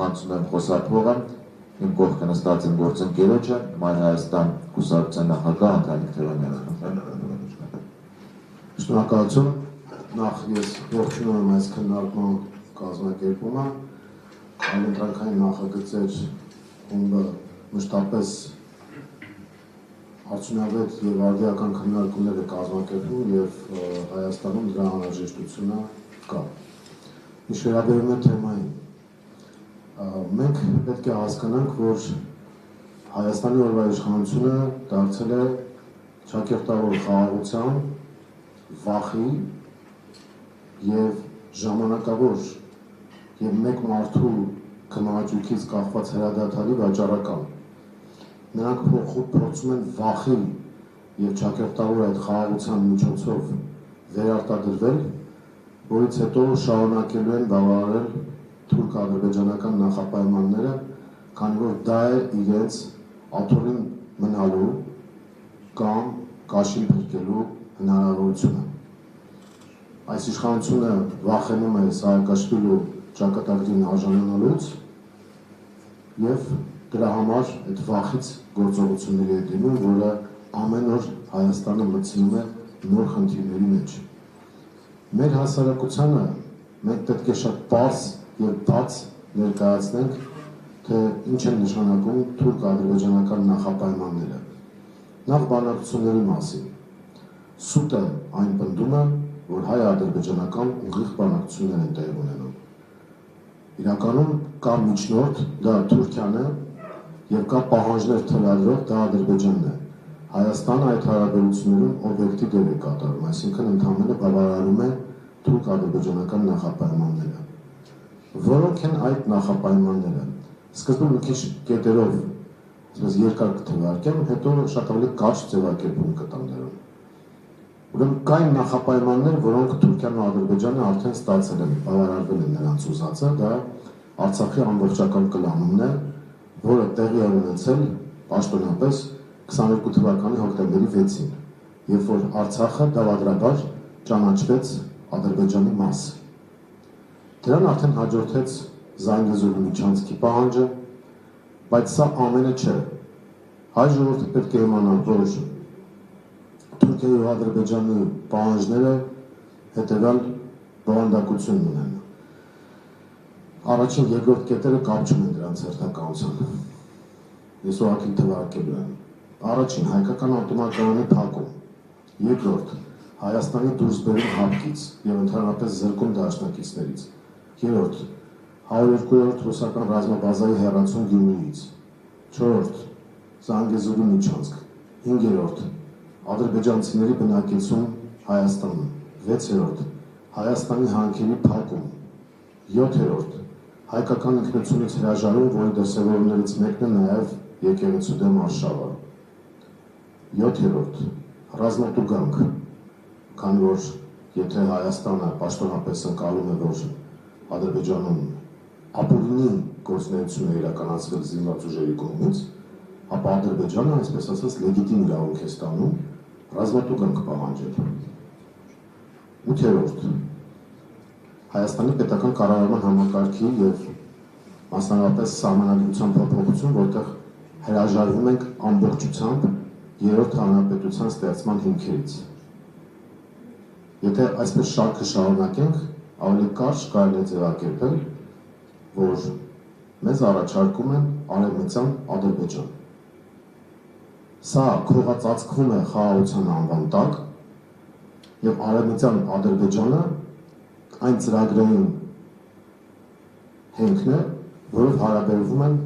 փոխանցում եմ խոսափողը, իմ կողքը նստած իմ գործընկերոջը, Մայր Հայաստան կուսակցության նախագահ Անդրանիկ Թևանյանը։ Շնորհակալություն, նախ ես ողջունում եմ այս քննարկման կազմակերպումը, այլընտրանքային նախագծեր խումբը մշտապես արդյունավետ եւ արդիական քննարկումներ է կազմակերպում եւ Հայաստանում դրա անհրաժեշտությունը կա։ Ինչ վերաբերում է թեմային, մենք պետք է հասկանանք, որ Հայաստանի օրվա իշխանությունը դարձել է ճակերտավոր խաղաղության, վախի եւ ժամանակավոր եւ մեկ մարդու քննադատությունից կախված հրադադարի վաճառական։ Նրանք փորձում են վախի եւ ճակերտավոր այդ խաղաղության միջոցով վերարտադրվել, որից հետո շարունակելու են բավարարել թուրք-ադրբեջանական նախապայմանները, քանի որ դա է իրենց աթոռին մնալու կամ կաշին փրկելու հնարավորությունը։ Այս իշխանությունը վախենում է Սաակաշվիլու ճակատագրին արժանանալուց եւ դրա համար այդ վախից գործողությունների է դիմում, որը ամեն օր Հայաստանը մտցնում է նոր խնդիրների մեջ։ Մեր հասարակությանը մենք պետք է շատ պարզ եւ բաց ներկայացնենք, թե ինչ են նշանակում թուրք-ադրբեջանական նախապայմանները։ Նախ բանակցությունների մասին։ Սուտը այն պնդում է, որ հայ-ադրբեջանական ուղիղ բանակցություններ են տեղի ունենում։ Իրականում կա միջնորդ, դա Թուրքիան է, եւ կա պահանջներ թելադրող, դա Ադրբեջանն է։ Հայաստանը այդ հարաբերություններում օբյեկտիվ դեր է կատարում, այսինքն ընդհանրապես բավարարում է թուրք-ադրբեջանական նախապայմանները։ Որոնք են այդ նախապայմանները։ Սկզբում մի քիչ կետերով, այսպես երկար կթվարկեմ, հետո շատ ավելի կարճ ձևակերպում կտամ դրան։ Ուրեմն կային նախապայմաններ, որոնք Թուրքիան ու Ադրբեջանը արդեն ստացել են, բավարարվել են նրանց ուզածը, դա Արցախի ամբողջական կլանումն է, որը տեղի է ունեցել պաշտոնապես 22 թվականի հոկտեմբերի 6-ին, երբ որ Արցախը դավադրաբար ճանաչվեց Ադրբեջանի մաս։ Դրան արդեն հաջորդեց Զանգեզուրի միջանցքի պահանջը, բայց սա ամենը չէ։ Հայ ժողովուրդը պետք է իմանա, որ Թուրքիայի ու Ադրբեջանի պահանջները հետևյալ բովանդակություն ունեն։ Առաջին երկրորդ կետերը կապ չունեն դրանց հերթականության։ Ես ուղղակի թվարկելու եմ։ Առաջին հայկական ավտոմատակայանի փակում։ Երկրորդ Հայաստանի դուրսբերում հապկից եւ ընդհանրապես զրկում դաշնակիցներից։ Երրորդ 102-րդ ռուսական ռազմաբազայի հեռացում Գյումրիից։ Չորրորդ Զանգեզուրի միջանցք։ Հինգերորդ ադրբեջանցիների բնակեցում Հայաստանում։ 6-րդ Հայաստանի հանքերի փակում։ 7-րդ հայկական ինքնությունից հրաժարում, որի դրսևորումներից մեկն է նաև եկեղեցու դեմ արշավը։ 7-րդ ռազմատուգանք, քանի որ եթե Հայաստանը պաշտոնապես ընկալում է, որ Ադրբեջանում ապօրինի գործունեություն է իրականացվել զինված ուժերի կողմից, ապա Ադրբեջանը, այսպես ասած, լեգիտիմ իրավունք է ստանում ռազմատուգանք պահանջել։ 8-րդ Հայաստանի պետական կառավարման համակարգի եւ մասնավորապես սահմանադրության փոփոխություն, որտեղ հրաժարվում ենք ամբողջությամբ երրորդ հանրապետության ստեղծման հիմքերից։ Եթե այսպես շարքը շարունակենք, ավելի կարճ կարելի է ձևակերպել, որ մեզ առաջարկում են արևմտյան Ադրբեջան։ Սա քողածածկվում է խաղաղության անվան տակ եւ արևմտյան Ադրբեջանը այն ծրագրային հենքն է, որով հարաբերվում են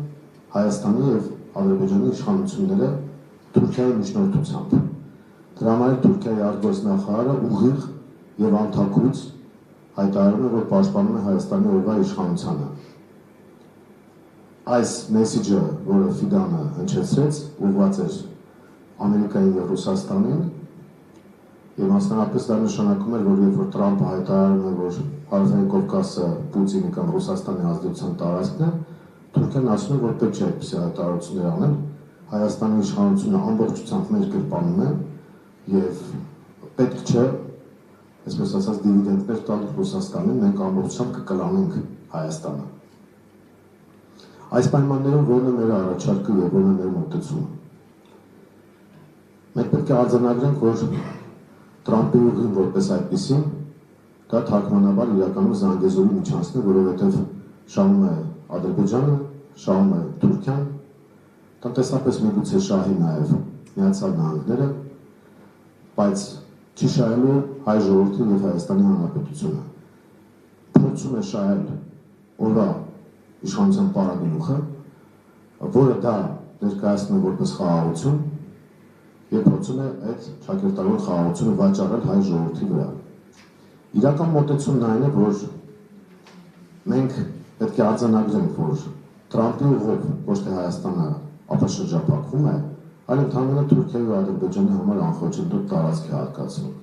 Հայաստանի եւ Ադրբեջանի իշխանությունները Թուրքիայի միջնորդությամբ։ Դրա համար Թուրքիայի արտգործնախարարը ուղիղ եւ անթաքույց հայտարարում է, որ պաշտպանում է Հայաստանի օրվա իշխանությանը։ Այս մեսիջը, որը Ֆիդանը հնչեցրեց, ուղղված էր Ամերիկային եւ Ռուսաստանին, եւ մասնավորապես դա նշանակում էր, որ երբ որ Տրամփը հայտարարում է, որ Հարավային Կովկասը Պուտինի կամ Ռուսաստանի ազդեցության տարածքն է, Թուրքիան ասում է, որ պետք չէ այդպիսի հայտարարություններ անել, Հայաստանի իշխանությունը ամբողջությամբ մեր գրպանում է եւ պետք չէ, այսպես ասած, դիվիդենտներ տալ Ռուսաստանին, մենք ամբողջությամբ կկլանենք Հայաստանը։ Այս պայմաններում որն է մեր առաջարկը եւ որն է մեր մոտեցումը։ Մենք պետք է արձանագրենք, որ Տրամպի ուղին որպես այդպեսին դա թարգմանաբար իրականում Զանգեզուրի միջանցն է, որովհետեւ շահում է Ադրբեջանը, շահում է Թուրքիան, տնտեսապես միգուցե շահի նաեւ Միացյալ Նահանգները, բայց չի շահելու հայ ժողովրդին եւ Հայաստանի Հանրապետությունը։ Փորձում է շահել օրվա իշխանության պարագլուխը, որը դա ներկայացնում է որպես խաղաղություն եւ փորձում է այդ ճակերտավոր խաղաղությունը վաճառել հայ ժողովրդի վրա։ Իրական մոտեցումն այն է, որ մենք պետք է արձանագրենք, որ Տրամպի ուղով ոչ թե Հայաստանը ապաշրջափակվում է, այլ ընդհանրապես Թուրքիայի ու Ադրբեջանի համար անխոչնդոտ տարածք է հատկացվում։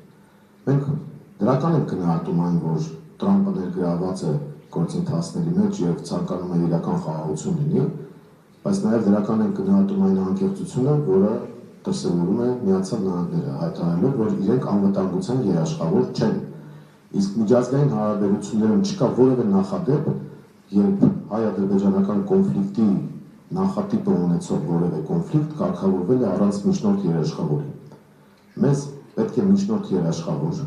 Մենք դրական ենք գնահատում այն, որ Տրամպը ներգրավված է գործընթացների մեջ եւ ցանկանում է իրական խաղաղություն լինի, բայց նաեւ դրական ենք գնահատում այն անկեղծությունը, որը դրսևորում է Միացյալ Նահանգները, հայտարարելով, որ իրենք անվտանգության երաշխավոր չեն։ Իսկ միջազգային հարաբերություններում չկա որևէ նախադեպ, երբ հայ-ադրբեջանական կոնֆլիկտի նախատիպը ունեցող որևէ կոնֆլիկտ կարգավորվել է առանց միջնորդ երաշխավորի։ Մեզ պետք է միջնորդ երաշխավոր,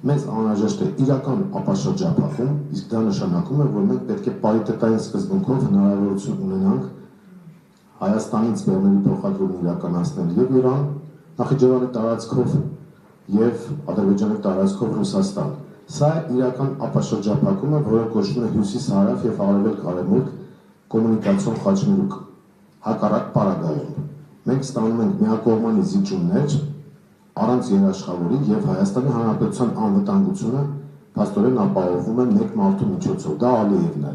մեզ անհրաժեշտ է իրական ապաշրջափակում, իսկ դա նշանակում է, որ մենք պետք է պարիտետային սկզբունքով հնարավորություն ունենանք Հայաստանից բեռների փոխադրումն իրականացնել եւ Իրան, Նախիջևանի տարածքով եւ Ադրբեջանի տարածքով Ռուսաստան։ Սա իրական ապաշրջափակում է, որը կոչվում է հյուսիս-հարավ եւ արևելք-արևմուտք կոմունիկացիոն խաչմերուկ։ Հակառակ պարագայում մենք ստանում ենք միակողմանի զիջումներ առանց երաշխավորի եւ Հայաստանի Հանրապետության անվտանգությունը փաստորեն ապահովում է մեկ մարդու միջոցով։ Դա Ալիևն է,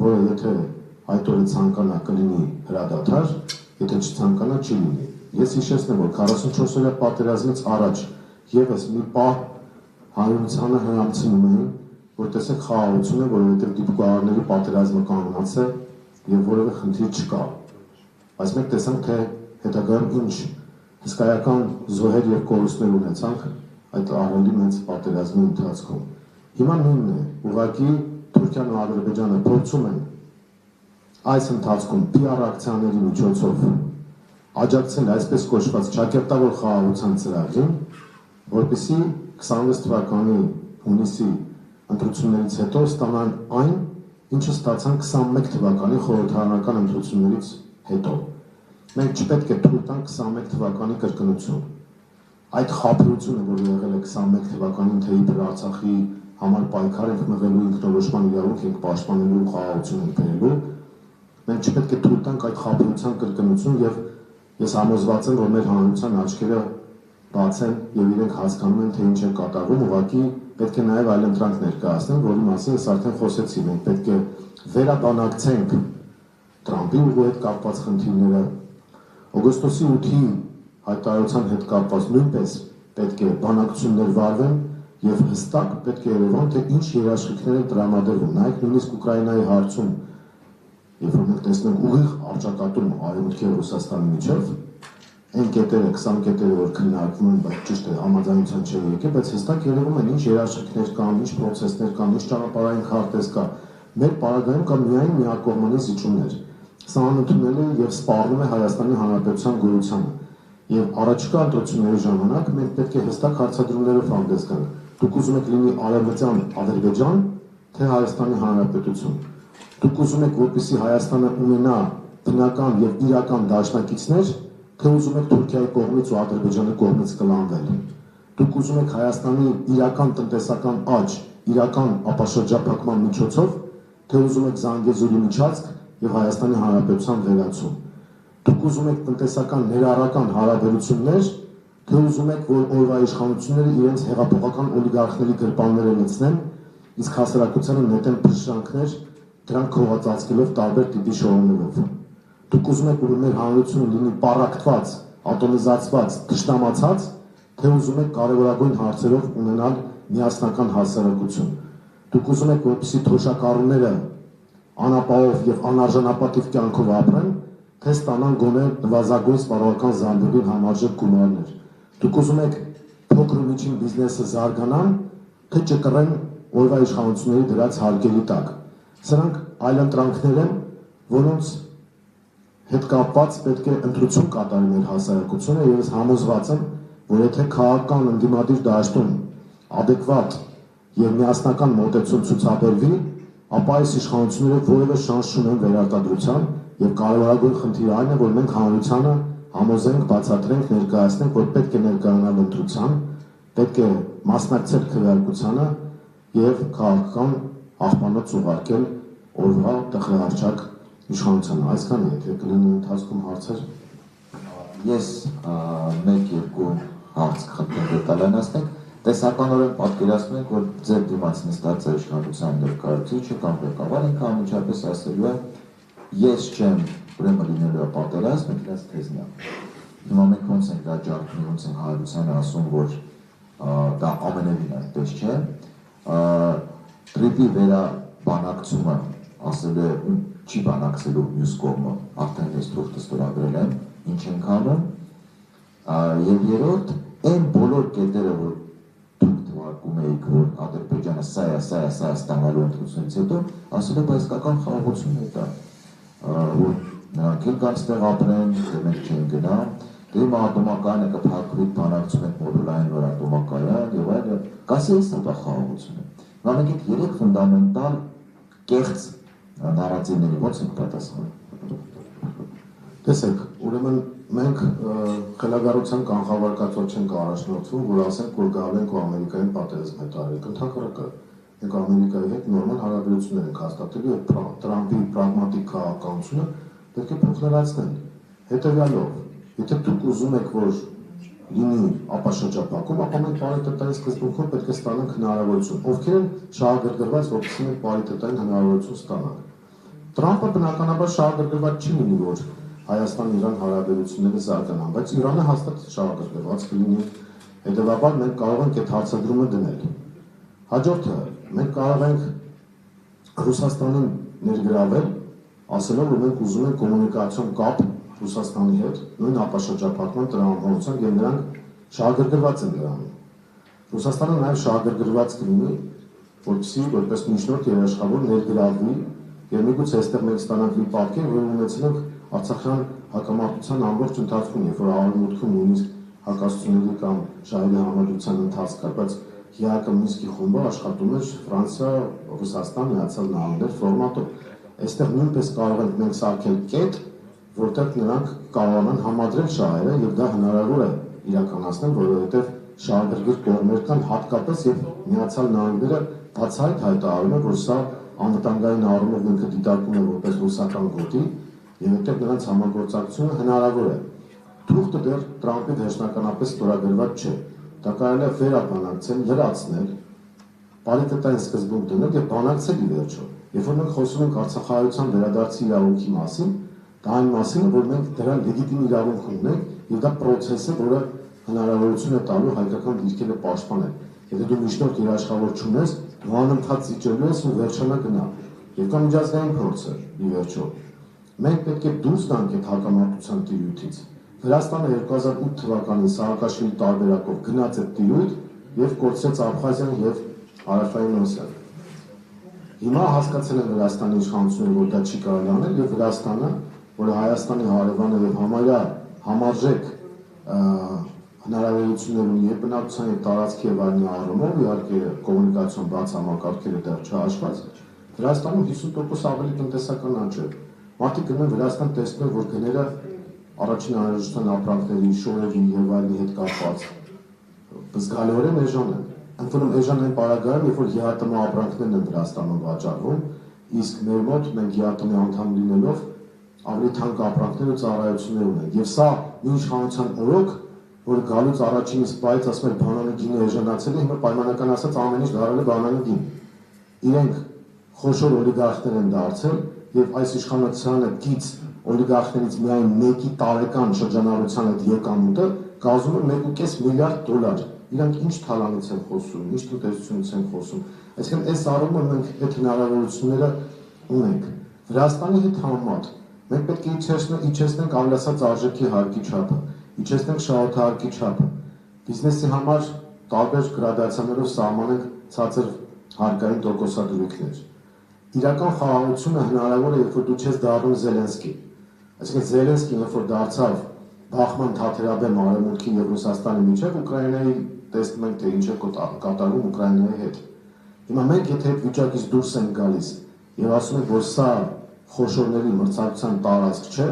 որը եթե այդ օրը ցանկանա կլինի հրադադար, եթե չցանկանա չի լինի։ Ես հիշեցնեմ, որ 44-օրյա պատերազմից առաջ եւս մի պահ հանրությանը հրամցնում էին, որ տեսեք խաղաղություն է, որովհետեւ դիպուկահարների պատերազմը կանգնած է եւ որևէ խնդիր չկա։ Բայց մենք տեսանք, թե հետագայում ինչ հսկայական զոհեր եւ կորուստներ ունեցանք այդ ահռելի մեծ պատերազմի ընթացքում։ Հիմա նույնն է, ուղղակի Թուրքիան ու Ադրբեջանը փորձում են այս ընթացքում PR ակցիաների միջոցով աջակցել այսպես կոչված ճակերտավոր խաղաղության ծրագրին, որպեսզի 26 թվականի հունիսի ընտրություններից հետո ստանան այն, ինչը ստացան 21 թվականի խորհրդարանական ընտրություններից հետո։ Մենք չպետք է թույլ տանք 21 թվականի կրկնություն։ Այդ խաբրությունը, որ եղել է 21 թվականին, թե իբր Արցախի համար պայքար ենք մղելու, ինքնորոշման իրավունք ենք պաշտպանելու, խաղաղություն ենք բերելու, մենք չպետք է թույլ տանք այդ խաբրության կրկնություն եւ ես համոզված եմ, որ մեր հանրության աչքերը բաց են եւ իրենք հասկանում են, թե ինչ է կատարվում, ուղղակի պետք է նաեւ այլընտրանք ներկայացնեն, որի մասին ես արդեն խոսեցի, մենք պետք է վերաբանակցենք Տրամպի ուղու հետ կապված խնդիրները, օգոստոսի 8-ի հայտարարության հետ կապված նույնպես պետք է բանակցություններ վարվեն եւ հստակ պետք է երևան, թե ինչ երաշխիքներ են տրամադրվում, նայեք նույնիսկ Ուկրաինայի հարցում, երբ որ մենք տեսնենք ուղիղ առճակատում Արևմուտքի եւ Ռուսաստանի միջև, այն կետերը, 20 կետերը, որ քննարկվում են, բայց ճիշտ է, համաձայնության չէ եկել, բայց հստակ երևում են ինչ երաշխիքներ կան, ինչ պրոցեսներ կան, ինչ ճանապարհային քարտեզ կա։ Մեր պարագայում կա միայն միակողմանի զիջումներ։ Սա անընդունել է եւ սպառնում է Հայաստանի Հանրապետության գոյությանը։ Եվ առաջիկա ընտրությունների ժամանակ մենք պետք է հստակ հարցադրումներով հանդես գանք։ Դուք ուզում եք լինի արևմտյան Ադրբեջան, թե Հայաստանի Հանրապետություն։ Դուք ուզում եք, որպեսզի Հայաստանը ունենա բնական եւ իրական դաշնակիցներ, թե ուզում եք Թուրքիայի կողմից ու Ադրբեջանի կողմից կլանվել։ Դուք ուզում եք Հայաստանի իրական տնտեսական աճ, իրական ապաշրջափակման միջոցով, թե ուզում եք Զանգեզուրի միջանցք եւ Հայաստանի Հանրապետության վերացում։ Դուք ուզում եք տնտեսական ներառական հարաբերություններ, թե ուզում եք, որ օրվա իշխանությունները իրենց հեղափոխական օլիգարխների գրպանները լցնեն, իսկ հասարակությանը նետեն փշրանքներ, դրանք քողածածկելով տարբեր տիպի շոուներով։ Դուք ուզում եք, որ մեր հանրությունը լինի պառակտված, ատոմիզացված, թշնամացած, թե ուզում եք կարևորագույն հարցերով ունենալ միասնական հասարակություն։ Դուք ուզում եք, որպեսզի թոշակառուները անապահով եւ անարժանապատիվ կյանքով ապրեն, թե ստանան գոնե նվազագույն սպառողական զամբյուղին համարժեք գումարներ։ Դուք ուզում եք փոքր ու միջին բիզնեսը զարգանան, թե չկռեն օրվա իշխանությունների դրած հարկերի տակ։ Սրանք այլընտրանքներ են, որոնց հետ կապված պետք է ընտրություն կատարի մեր հասարակությունը եւ ես համոզված եմ, որ եթե քաղաքական ընդդիմադիր դաշտում adekvat եւ միասնական մոտեցում ցուցաբերվի, ապա այս իշխանությունները որևէ շանս չունեն վերարտադրության եւ կարևորագույն խնդիրը այն է, որ մենք հանրությանը համոզենք, բացատրենք, ներկայացնենք, որ պետք է ներկայանալ ընտրության, պետք է մասնակցել քվեարկությանը եւ քաղաքական աղբանոց ուղարկել օրվա տխրահարճակ իշխանությանը։ Այսքանը, եթե կլինի ընթացքում հարցեր։ Ես մեկ-երկու հարց կխնդրեմ դետալանացնենք։ Տեսականորեն պատկերացնում ենք, որ ձեր դիմաց նստած է իշխանության ներկայացուցիչը կամ ղեկավարը ինքը անմիջապես ասելու է ես չեմ, ուրեմն լինելու է պատերազմ, ինքնից թեզն է։ Հիմա մենք ոնց ենք դա ջարդում, ոնց ենք հայրությանը ասում, որ դա ամենևին այդպես չէ։ Տրիպի վերաբանակցումը ասել է չի բանակցելու մյուս կողմը, արդեն ես թուղթը ստորագրել եմ, ինչ ենք անում։ Եվ երրորդ, այն բոլոր կետերը, որ դուք թվարկում էիք, որ Ադրբեջանը սա է ստանալու ընտրությունից հետո, ասել է բայսկական խաղաղություն է դա, որ նրանք էլ կան ստեղ ապրեն, մենք չեն գնա, դե հիմա ատոմակայանը կփակվի, բանակցում ենք մոդուլային նոր ատոմակայան եւ այլն, կասի էս դա խաղաղություն է։ Հիմա մենք այդ երեք ֆունդամենտալ կեղծ նարատիվների ո՞նց ենք պատասխանում։ Տեսեք, ուրեմն մենք խելագարության կանխավարկածով չենք առաջնորդվում, որ ասենք, որ գալ ենք ու Ամերիկային պատերազմ հետարեք, ընդհակառակը մենք Ամերիկայի հետ նորմալ հարաբերություններ ենք հաստատելու եւ Տրամպի պրագմատիկ քաղաքականությունը պետք է փոխլրացնել։ Հետեւյալով, եթե դուք ուզում եք, որ լինի ապաշրջապակում, ապա մենք պարիտետային սկզբունքով պետք է ստանանք հնարավորություն։ Ովքեր են շահագրգռված, որպեսզի մենք պարիտետային հնարավորություն ստանանք։ Տրամպը բնականաբար շահագրգռված չի լինի, որ Հայաստան-Իրան հարաբերությունները զարգանան, բայց Իրանը հաստատ շահագրգռված կլինի։ Հետևաբար մենք կարող ենք այդ հարցադրումը դնել։ Հաջորդը, մենք կարող ենք Ռուսաստանին ներգրավել, ասելով, որ մենք ուզում ենք կոմունիկացիոն կապ Ռուսաստանի հետ, նույն ապաշրջապատման տրամադրությամբ եւ նրանք շահագրգռված են դրանում։ Ռուսաստանը նաեւ շահագրգռված կլինի, որպեսզի որպես միջնորդ երաշխավոր ներգրավվի եւ միգուցե այստեղ մենք ստանանք մի պատկեր, որ ունեցել ենք Արցախյան հակամարտության ամբողջ ընթացքում, երբ որ Արևմուտքում նույնիսկ հակասությունների կամ շահերի համադրության ընթացք կար, բայց ՀԱԿ Մինսկի խումբը աշխատում էր Ֆրանսիա, Ռուսաստան, Միացյալ Նահանգներ ֆորմատով։ Այստեղ նույնպես կարող ենք մենք սարքել կետ, որտեղ նրանք կարողանան համադրել շահերը եւ դա հնարավոր է իրականացնել, որովհետեւ շահագրգիռ կողմեր կան հատկապես եւ Միացյալ Նահանգները բացահայտ հայտարարում է, որ սա անվտանգային առումով ինքը դիտարկում է որպես ռուսական գոտի եւ այդտեղ նրանց համագործակցությունը հնարավոր է։ Թուղթը դեռ Տրամպի վերջնականապես ստորագրված չէ։ Դա կարելի է վերաբանակցել, լրացնել, պարիտետային սկզբունք դնել եւ բանակցել ի վերջո։ Երբ որ մենք խոսում ենք Արցախահայության վերադարձի իրավունքի մասին, դա այն մասին է, որ մենք դրա լեգիտիմ իրավունք ունենք եւ դա process է, որը հնարավորություն է տալու հայկական դիրքերը պաշտպանել։ Եթե դու միջնորդ երաշխավոր չունես, դու անընդհատ զիջելու ես ու վերջանա գնա։ Եվ կա միջազգային փորձը ի վերջո։ Մենք պետք է դուրս գանք այդ հակամարտության տիրույթից։ Վրաստանը 2008 թվականին Սաակաշվիլի տարբերակով գնաց այդ տիրույթ եւ կորցրեց Աբխազիան եւ Հարավային Օսետիան։ Հիմա հասկացել են Վրաստանի իշխանությունները, որ դա չի կարելի անել եւ Վրաստանը, որը Հայաստանի հարևան է եւ համարյա համարժեք հնարավորություններ ունի եւ բնակչության եւ տարածքի եւ այլնի առումով, իհարկե կոմունիկացիոն բաց համակարգերը դեռ չհաշված, Վրաստանում 50% ավելի տնտեսական աճ է։ Մարդիկ գնում են Վրաստան տեսնում, որ գները առաջին անհրաժեշտության ապրանքների, շորերի եւ այլնի հետ կապված զգալիորեն էժան են։ Ընդ որում էժան են պարագայում, երբ որ ՀԱՏՄ ապրանքներն են Վրաստանում վաճառվում, իսկ մեր մոտ մենք ՀԱՏՄ անդամ լինելով ավելի թանկ ապրանքներ ու ծառայություններ ունենք։ Եվ սա մի իշխանության օրոք, որ գալուց առաջինից բայց ասում են բանանի գինը էժանացել է, հիմա պայմանական ասած ամեն ինչ դարել է բանանի գին։ Իրենք խոշոր օլիգարխներ են դարձել եւ այս իշխանությանը գից օլիգարխներից միայն մեկի տարեկան շրջանառության այդ եկամուտը կազմում է 1.5 միլիարդ դոլար։ Իրանք ինչ թալանից են խոսում, ինչ տնտեսությունից են խոսում։ Այսինքն այս առումով մենք այդ հնարավորությունները ունենք։ Վրաստանի հետ համեմատ մենք պետք է իջեցնենք ավելացած արժեքի հարկի չափը, իջեցնենք շահութահարկի չափը։ Բիզնեսի համար տարբեր գրադացիաներով սահմանենք ցածր հարկային տոկոսադրույքներ։ Իրական խաղաղությունը հնարավոր է, երբ որ դու չես դառնում Զելենսկի։ Այսինքն Զելենսկին երբ որ դարձավ Բախման թաթերաբեմ Արևմուտքի եւ Ռուսաստանի միջեւ Ուկրաինայի տեսնում ենք թե ինչ է կատարվում Ուկրաինայի հետ։ Հիմա մենք եթե այդ վիճակից դուրս ենք գալիս եւ ասում ենք որ սա խոշորների մրցակցության տարածք չէ,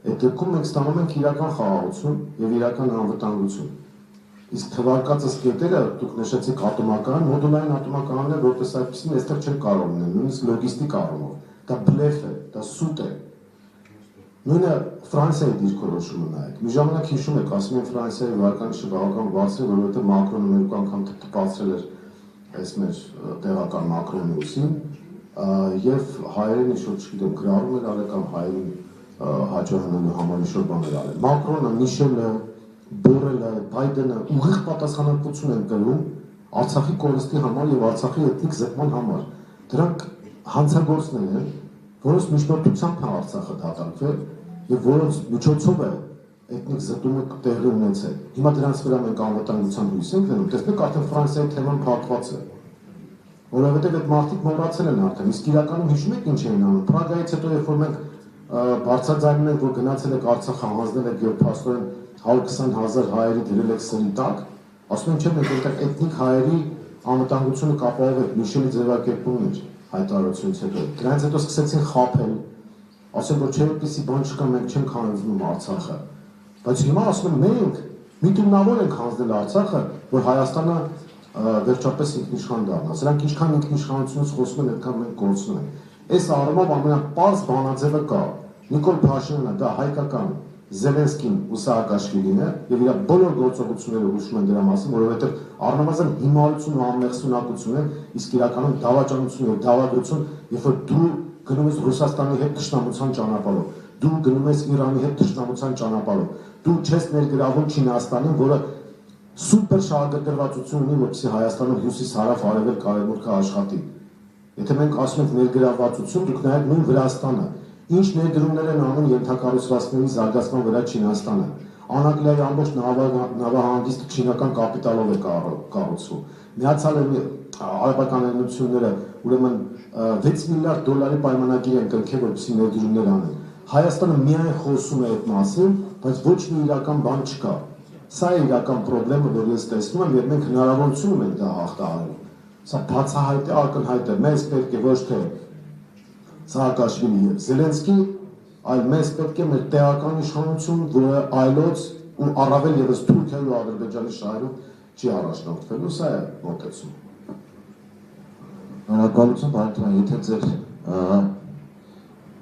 այդ դեպքում մենք ստանում ենք իրական խաղաղություն եւ իրական անվտանգություն։ Իսկ թվարկածս կետերը դուք նշեցիք ատոմական, մոդուլային ատոմականները որպես այդպեսին այստեղ չեն կարող լինել, նույնիսկ լոգիստիկ առումով։ Դա բլեֆ է, դա սուտ է։ Նույնը Ֆրանսիայի դիրքորոշումը նայեք։ Մի ժամանակ հիշում եք, ասում են Ֆրանսիայի վարկանիշը բավական բարձր է, որովհետև Մակրոնը մեկ անգամ տպացրել էր այս մեր տեղական Մակրոնիուսին, եւ հայերեն ինչ-որ չգիտեմ գրառում էր արել կամ հայերեն հաջողանալու համար ինչ-որ բաներ արել։ Մակրոնը, Միշելը, Բորելը, Բայդենը ուղիղ պատասխանատվություն են կրում Արցախի կորստի համար եւ Արցախի էթնիկ զտման համար։ Դրանք հանցագործներ են, որոնց միջնորդությամբ է Արցախը դատարկվել եւ որոնց միջոցով է էթնիկ զտումը տեղի ունեցել։ Հիմա դրանց վրա մենք անվտանգության հույս ենք դնում, տեսնեք արդեն Ֆրանսիայի թեման փակված է։ Որովհետեւ այդ մարդիկ մոռացել են արդեն, իսկ իրականում հիշում եք ինչ էին անում։ Պրագայից հետո երբ որ մենք բարձրաձայնում ենք, որ գնացել եք Արցախը հանձնել եք եւ փաստորեն 120,000 հայերի դրել եք սրի տակ, ասում են չէ, մենք այնտեղ էթնիկ հայերի անվտանգությունը կապահովենք, Միշելի ձևակերպումն էր հայտարարությունից հետո։ Դրանից հետո սկսեցին խաբել, ասում որ չէ, այդպիսի բան չկա, մենք չենք հանձնում Արցախը։ Բայց հիմա ասում են մենք միտումնավոր ենք հանձնել Արցախը, որ Հայաստանը վերջապես ինքնիշխան դառնա։ Սրանք ինչքան ինքնիշխանությունից խոսում են, այդքան մենք գործում ենք։ Այս առումով ամենապարզ բանաձևը կա։ Նիկոլ Փաշինյանը դա հայկական Զելենսկին ու Սաակաշվիլին է եւ իր բոլոր գործողությունները հուշում են դրա մասին, որովհետեւ առնվազն հիմարություն ու անմեղսունակություն է, իսկ իրականում դավաճանություն եւ դավադրություն, երբ որ դու գնում ես Ռուսաստանի հետ ճշտամության ճանապարհով, դու գնում ես Իրանի հետ ճշտամության ճանապարհով, դու չես ներգրավում Չինաստանին, որը սուպեր շահագրգռվածություն ունի, որպեսզի Հայաստանում հյուսիս-հարավ արևելք արևմուտքը աշխատի։ Եթե մենք ասում ենք ներգրավվածություն, դուք նայեք նույն Վրաստանը, ինչ ներդրումներ են անում ենթակառուցվածքների զարգացման վրա Չինաստանը։ Անագլիայի ամբողջ նավահանգիստը չինական կապիտալով է կառուցվում։ Միացյալ Արաբական Էմիրությունները ուրեմն 6 միլիարդ դոլարի պայմանագիր են կնքել, որպեսզի ներդրումներ անեն։ Հայաստանը միայն խոսում է այդ մասին, բայց ոչ մի իրական բան չկա։ Սա է իրական խնդրեմը, որ ես տեսնում եմ, եւ մենք հնարավորություն ունենք դա հաղթահարելու։ Սա բացահայտ է, ակնհայտ է, մեզ պետք է ոչ թե Սաակաշվիլի եւ Զելենսկի, այլ մեզ պետք է մեր տեղական իշխանություն, որը այլոց ու առավել եւս Թուրքիայի ու Ադրբեջանի շահերով չի առաջնորդվելու, սա է մոտեցումը։ Շնորհակալություն, պարոն Թոյան, եթե ձեր